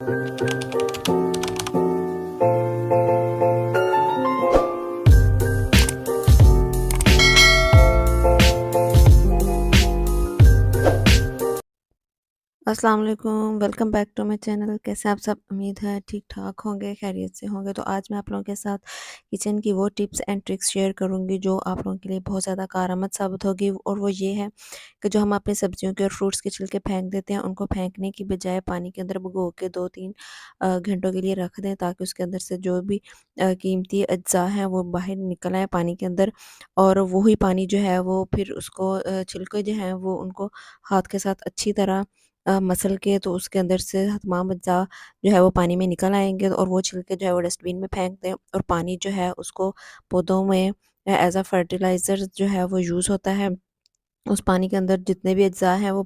अस्सलाम वालेकुम, welcome back to my channel. कैसे आप सब? उम्मीद है ठीक ठाक होंगे, खैरियत से होंगे। तो आज मैं आप लोगों के साथ किचन की वो टिप्स एंड ट्रिक्स शेयर करूंगी जो आप लोगों के लिए बहुत ज़्यादा कारआमद साबित होगी। और वो ये है कि जो हम अपनी सब्जियों के और फ्रूट्स के छिलके फेंक देते हैं, उनको फेंकने की बजाय पानी के अंदर भिगो के 2-3 घंटों के लिए रख दें, ताकि उसके अंदर से जो भी कीमती अज्जा हैं वो बाहर निकल आए पानी के अंदर। और वही पानी जो है वो फिर उसको छिलके जो हैं वो उनको हाथ के साथ अच्छी तरह मसल के, तो उसके अंदर से तमाम अज्जा जो है वो पानी में निकल आएँगे, और वो छिलके जो है वो डस्टबिन में फेंक दें। और पानी जो है उसको पौधों में एज़ अ फर्टिलाइज़र जो है वो यूज़ होता है। उस पानी के अंदर जितने भी अज्जा हैं वो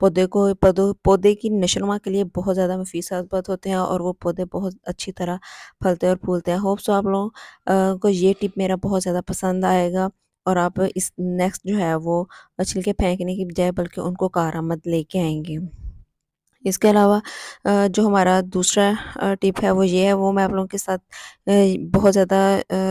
पौधे की नशोनुमा के लिए बहुत ज़्यादा मुफीद साबित होते हैं, और वो पौधे बहुत अच्छी तरह फलते और फूलते हैं। होप सो आप लोगों को ये टिप मेरा बहुत ज़्यादा पसंद आएगा, और आप इस नेक्स्ट जो है वो छिलके फेंकने की बजाय बल्कि उनको कारआमद लेके आएँगे। इसके अलावा जो हमारा दूसरा टिप है वो ये है, वो मैं आप लोगों के साथ बहुत ज़्यादा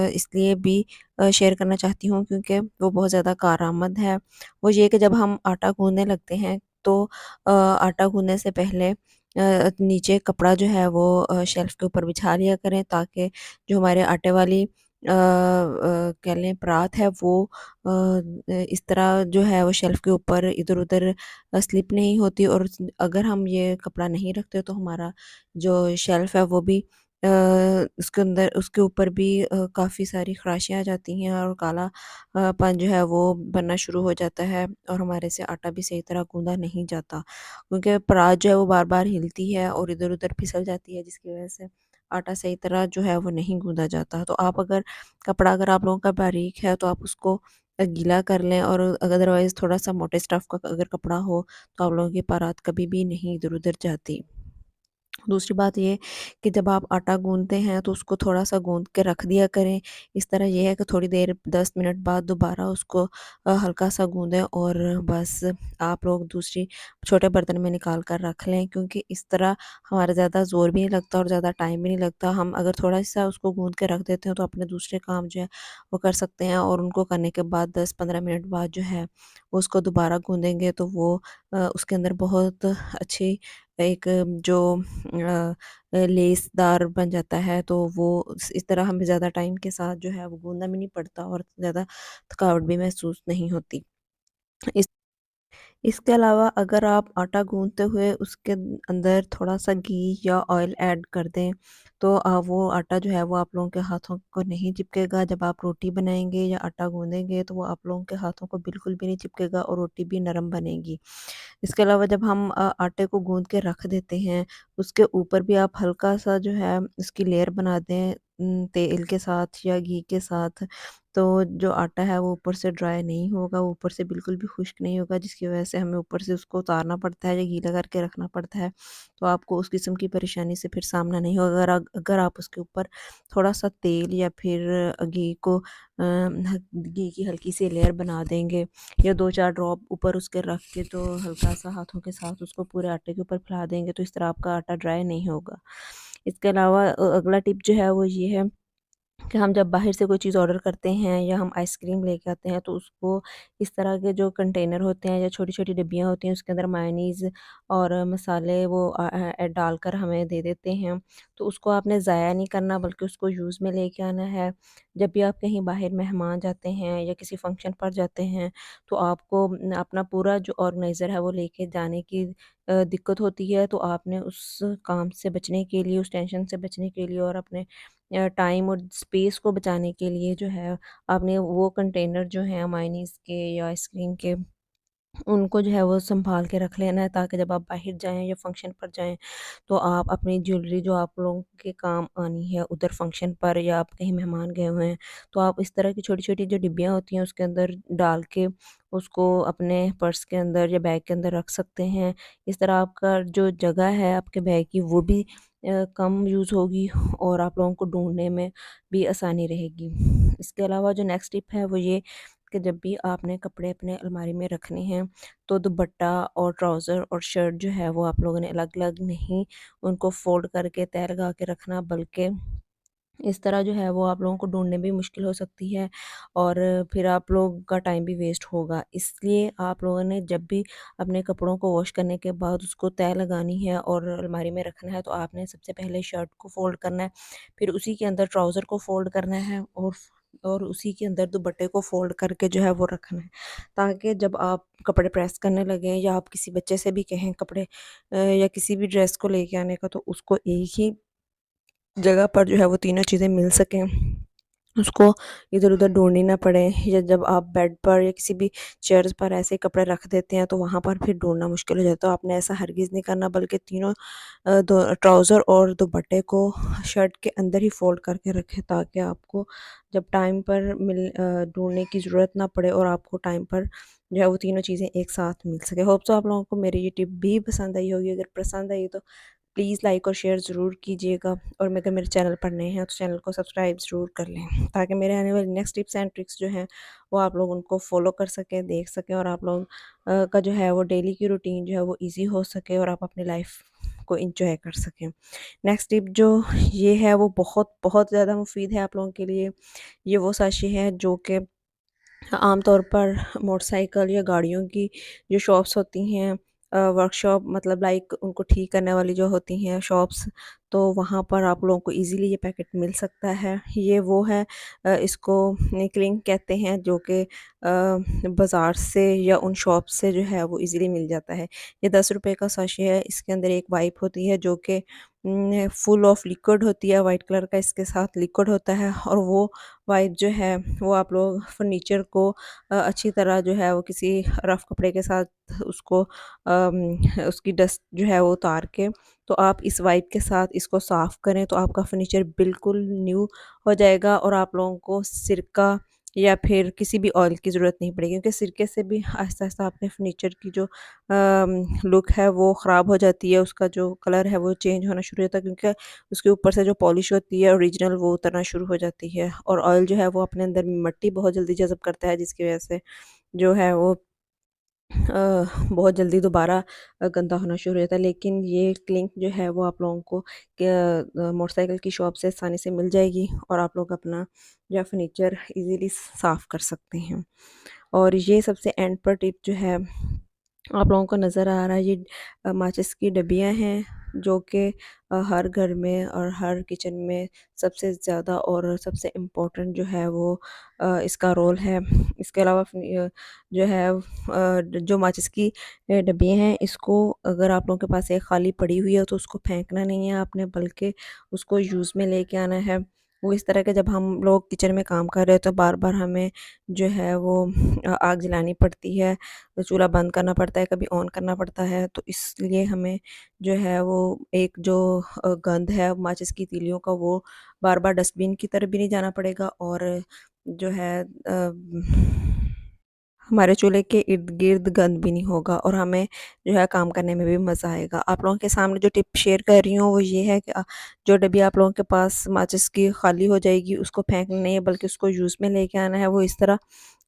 इसलिए भी शेयर करना चाहती हूँ क्योंकि वो बहुत ज़्यादा कारआमद है। वो ये कि जब हम आटा गूँधने लगते हैं, तो आटा गूँधने से पहले नीचे कपड़ा जो है वो शेल्फ़ के ऊपर बिछा लिया करें, ताकि जो हमारे आटे वाली कह लें परात है वो इस तरह जो है वो शेल्फ़ के ऊपर इधर-उधर स्लिप नहीं होती। और अगर हम ये कपड़ा नहीं रखते तो हमारा जो शेल्फ़ है वो भी उसके अंदर उसके ऊपर भी काफ़ी सारी ख़राशियाँ आ जाती हैं, और काला पन जो है वो बनना शुरू हो जाता है, और हमारे से आटा भी सही तरह गूँधा नहीं जाता। क्योंकि परात जो है वो बार-बार हिलती है और इधर-उधर फिसल जाती है, जिसकी वज़ह से आटा सही तरह जो है वो नहीं गूँधा जाता। तो आप अगर कपड़ा अगर आप लोगों का बारीक है तो आप उसको गीला कर लें, और अदरवाइज़ थोड़ा-सा मोटे स्टफ़ का अगर कपड़ा हो तो आप लोगों की परात कभी भी नहीं इधर-उधर जाती। दूसरी बात ये कि जब आप आटा गूँधते हैं तो उसको थोड़ा-सा गूँध के रख दिया करें। इस तरह ये है कि थोड़ी देर 10 मिनट बाद दोबारा उसको हल्का-सा गूँधें, और बस आप लोग दूसरी छोटे बर्तन में निकाल कर रख लें, क्योंकि इस तरह हमारा ज़्यादा ज़ोर भी नहीं लगता और ज़्यादा टाइम भी नहीं लगता। हम अगर थोड़ा-सा उसको गूँध के रख देते हैं तो अपने दूसरे काम जो है वो कर सकते हैं, और उनको करने के बाद 10-15 मिनट बाद जो है वो उसको दोबारा गूँधेंगे तो वो उसके अंदर बहुत अच्छी एक जो लेसदार बन जाता है, तो वो इस तरह हमें ज़्यादा टाइम के साथ जो है वो गूँधना भी नहीं पड़ता, और ज़्यादा थकावट भी महसूस नहीं होती। इस इसके अलावा अगर आप आटा गूँथते हुए उसके अंदर थोड़ा-सा घी या ऑयल ऐड कर दें, तो वो आटा जो है वो आप लोगों के हाथों को नहीं चिपकेगा। जब आप रोटी बनाएँगे या आटा गूँधेंगे तो वो आप लोगों के हाथों को बिल्कुल भी नहीं चिपकेगा, और रोटी भी नरम बनेगी। इसके अलावा जब हम आटे को गूँध के रख देते हैं, उसके ऊपर भी आप हल्का-सा जो है उसकी लेयर बना दें तेल के साथ या घी के साथ। तो जो आटा है वो ऊपर से ड्राई नहीं होगा, ऊपर से बिल्कुल भी खुश्क नहीं होगा, जिसकी वजह से हमें ऊपर से उसको उतारना पड़ता है या गीला करके रखना पड़ता है। तो आपको उस किस्म की परेशानी से फिर सामना नहीं होगा, अगर आप उसके ऊपर थोड़ा-सा तेल या फिर घी को घी की हल्की-सी लेयर बना देंगे, या 2-4 ड्रॉप ऊपर उसके रख के, तो हल्का-सा हाथों के साथ उसको पूरे आटे के ऊपर फैला देंगे, तो इस तरह आपका आटा ड्राई नहीं होगा। इसके अलावा अगला टिप जो है वो ये है कि हम जब बाहर से कोई चीज़ ऑर्डर करते हैं या हम आइसक्रीम लेके आते हैं, तो उसको इस तरह के जो कंटेनर होते हैं या छोटी-छोटी डिब्बियाँ होती हैं, उसके अंदर मेयोनीज़ और मसाले वो डालकर हमें दे देते हैं। तो उसको आपने ज़ाया नहीं करना, बल्कि उसको यूज़ में लेके आना है। जब भी आप कहीं बाहर मेहमान जाते हैं या किसी फंक्शन पर जाते हैं, तो आपको अपना पूरा जो ऑर्गेनाइज़र है वो लेके जाने की दिक्कत होती है। तो आपने उस काम से बचने के लिए, उस टेंशन से बचने के लिए, और अपने टाइम और स्पेस को बचाने के लिए जो है, आपने वो कंटेनर जो हैं मायोनीज़ के या आइसक्रीम के, उनको जो है वो सँभाल के रख लेना है, ताकि जब आप बाहर जाएँ या फंक्शन पर जाएँ, तो आप अपनी ज्वेलरी जो आप लोगों के काम आनी है उधर फंक्शन पर, या आप कहीं मेहमान गए हुए हैं, तो आप इस तरह की छोटी-छोटी जो डिब्बियाँ होती हैं उसके अंदर डाल के उसको अपने पर्स के अंदर या बैग के अंदर रख सकते हैं। इस तरह आपका जो जगह है आपके बैग की वो भी कम यूज़ होगी, और आप लोगों को ढूँढने में भी आसानी रहेगी। इसके अलावा जो नेक्स्ट टिप है वो ये कि जब भी आपने कपड़े अपने अलमारी में रखने हैं तो दुपट्टा और ट्राउज़र और शर्ट जो है वो आप लोगों ने अलग-अलग नहीं उनको फ़ोल्ड करके तह लगा के रखना, बल्कि इस तरह जो है वो आप लोगों को ढूँढने भी मुश्किल हो सकती है और फिर आप लोग का टाइम भी वेस्ट होगा। इसलिए आप लोगों ने जब भी अपने कपड़ों को वॉश करने के बाद उसको तह लगानी है और अलमारी में रखना है, तो आपने सबसे पहले शर्ट को फ़ोल्ड करना है, फिर उसी के अंदर ट्राउज़र को फ़ोल्ड करना है और उसी के अंदर दुपट्टे को फ़ोल्ड करके जो है वो रखना है। ताकि जब आप कपड़े प्रेस करने लगें या आप किसी बच्चे से भी कहें कपड़े या किसी भी ड्रेस को लेके आने का, तो उसको एक ही जगह पर जो है वो तीनों चीज़ें मिल सकें, उसको इधर-उधर ढूँढनी ना पड़े, या जब आप बेड पर या किसी भी चेयर्स पर ऐसे कपड़े रख देते हैं तो वहाँ पर फिर ढूँढना मुश्किल हो जाता है। तो आपने ऐसा हरगिज़ नहीं करना, बल्कि तीनों दो ट्राउज़र और दुपट्टे को शर्ट के अंदर ही फ़ोल्ड करके रखें, ताकि आपको जब टाइम पर ढूँढने की ज़रूरत ना पड़े और आपको टाइम पर जो है वो तीनों चीज़ें एक साथ मिल सकें। होप सो आप लोगों को मेरी ये टिप भी पसंद आई होगी। अगर पसंद आई तो प्लीज़ लाइक और शेयर ज़रूर कीजिएगा, और अगर मेरे चैनल पर नए हैं तो चैनल को सब्सक्राइब ज़रूर कर लें, ताकि मेरे आने वाली नेक्स्ट टिप्स एंड ट्रिक्स जो हैं वो आप लोग उनको फॉलो कर सकें, देख सकें, और आप लोग का जो है वो डेली की रूटीन जो है वो ईजी हो सके और आप अपनी लाइफ को इंजॉय कर सकें। नेक्स्ट टिप जो ये है वो बहुत बहुत ज़्यादा मुफीद है आप लोगों के लिए। ये वो साशे हैं जो कि आमतौर पर मोटरसाइकिल या गाड़ियों की जो शॉप्स होती हैं, वर्कशॉप मतलब लाइक उनको ठीक करने वाली जो होती हैं शॉप्स, तो वहाँ पर आप लोगों को इजीली ये पैकेट मिल सकता है। ये वो है, इसको क्लिंग कहते हैं, जो कि बाज़ार से या उन शॉप से जो है वो इजीली मिल जाता है। ये 10 रुपए का साशे है। इसके अंदर एक वाइप होती है जो कि फुल ऑफ लिक्विड होती है, वाइट कलर का इसके साथ लिक्विड होता है, और वो वाइप जो है वो आप लोग फर्नीचर को अच्छी तरह जो है वो किसी रफ़ कपड़े के साथ उसको उसकी डस्ट जो है वो उतार के, तो आप इस वाइप के साथ इसको साफ़ करें तो आपका फर्नीचर बिल्कुल न्यू हो जाएगा, और आप लोगों को सिरका या फिर किसी भी ऑयल की ज़रूरत नहीं पड़ेगी, क्योंकि सिरके से भी आहिस्ता-आहिस्ता अपने फर्नीचर की जो लुक है वो ख़राब हो जाती है, उसका जो कलर है वो चेंज होना शुरू हो जाता है, क्योंकि उसके ऊपर से जो पॉलिश होती है ओरिजिनल वो उतरना शुरू हो जाती है, और ऑयल जो है वो अपने अंदर मिट्टी बहुत जल्दी जज़ब करता है, जिसकी वजह से जो है वो बहुत जल्दी दोबारा गंदा होना शुरू हो जाता है। लेकिन ये क्लिंक जो है वो आप लोगों को मोटरसाइकिल की शॉप से आसानी से मिल जाएगी, और आप लोग अपना जो है फर्नीचर इजीली साफ़ कर सकते हैं। और ये सबसे एंड पर टिप जो है आप लोगों को नज़र आ रहा है, ये माचिस की डब्बियाँ हैं, जो कि हर घर में और हर किचन में सबसे ज़्यादा और सबसे इम्पोर्टेंट जो है वो इसका रोल है। इसके अलावा जो है जो माचिस की डब्बियाँ हैं, इसको अगर आप लोगों के पास एक खाली पड़ी हुई है तो उसको फेंकना नहीं है आपने, बल्कि उसको यूज़ में लेके आना है। वो इस तरह के, जब हम लोग किचन में काम कर रहे हैं तो बार-बार हमें जो है वो आग जलानी पड़ती है, तो चूल्हा बंद करना पड़ता है, कभी ऑन करना पड़ता है, तो इसलिए हमें जो है वो एक जो गंध है माचिस की तीलियों का, वो बार-बार डस्टबिन की तरफ भी नहीं जाना पड़ेगा, और जो है हमारे चूल्हे के इर्द-गिर्द गंद भी नहीं होगा, और हमें जो है काम करने में भी मज़ा आएगा। आप लोगों के सामने जो टिप शेयर कर रही हूँ वो ये है कि जो डब्बी आप लोगों के पास माचिस की खाली हो जाएगी, उसको फेंकना नहीं है, बल्कि उसको यूज़ में लेके आना है। वो इस तरह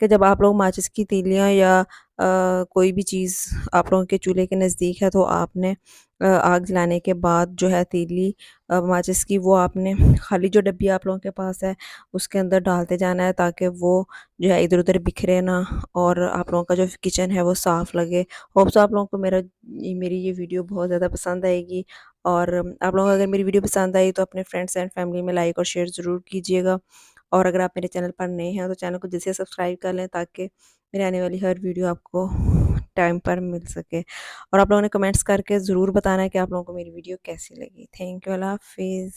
कि जब आप लोग माचिस की तीलियाँ या कोई भी चीज़ आप लोगों के चूल्हे के नज़दीक है, तो आपने आग जलाने के बाद जो है तीली माचिस की, वो आपने खाली जो डब्बी आप लोगों के पास है उसके अंदर डालते जाना है, ताकि वो जो है इधर-उधर बिखरे ना, और आप लोगों का जो किचन है वो साफ़ लगे। होप सो आप लोगों को मेरी ये वीडियो बहुत ज़्यादा पसंद आएगी, और आप लोगों को अगर मेरी वीडियो पसंद आई तो अपने फ्रेंड्स एंड फैमिली में लाइक और शेयर ज़रूर कीजिएगा, और अगर आप मेरे चैनल पर नए हैं तो चैनल को जल्दी से सब्सक्राइब कर लें, ताकि मेरे आने वाली हर वीडियो आपको टाइम पर मिल सके। और आप लोगों ने कमेंट्स करके ज़रूर बताना है कि आप लोगों को मेरी वीडियो कैसी लगी। थैंक यू, अल्लाह हाफ़िज़।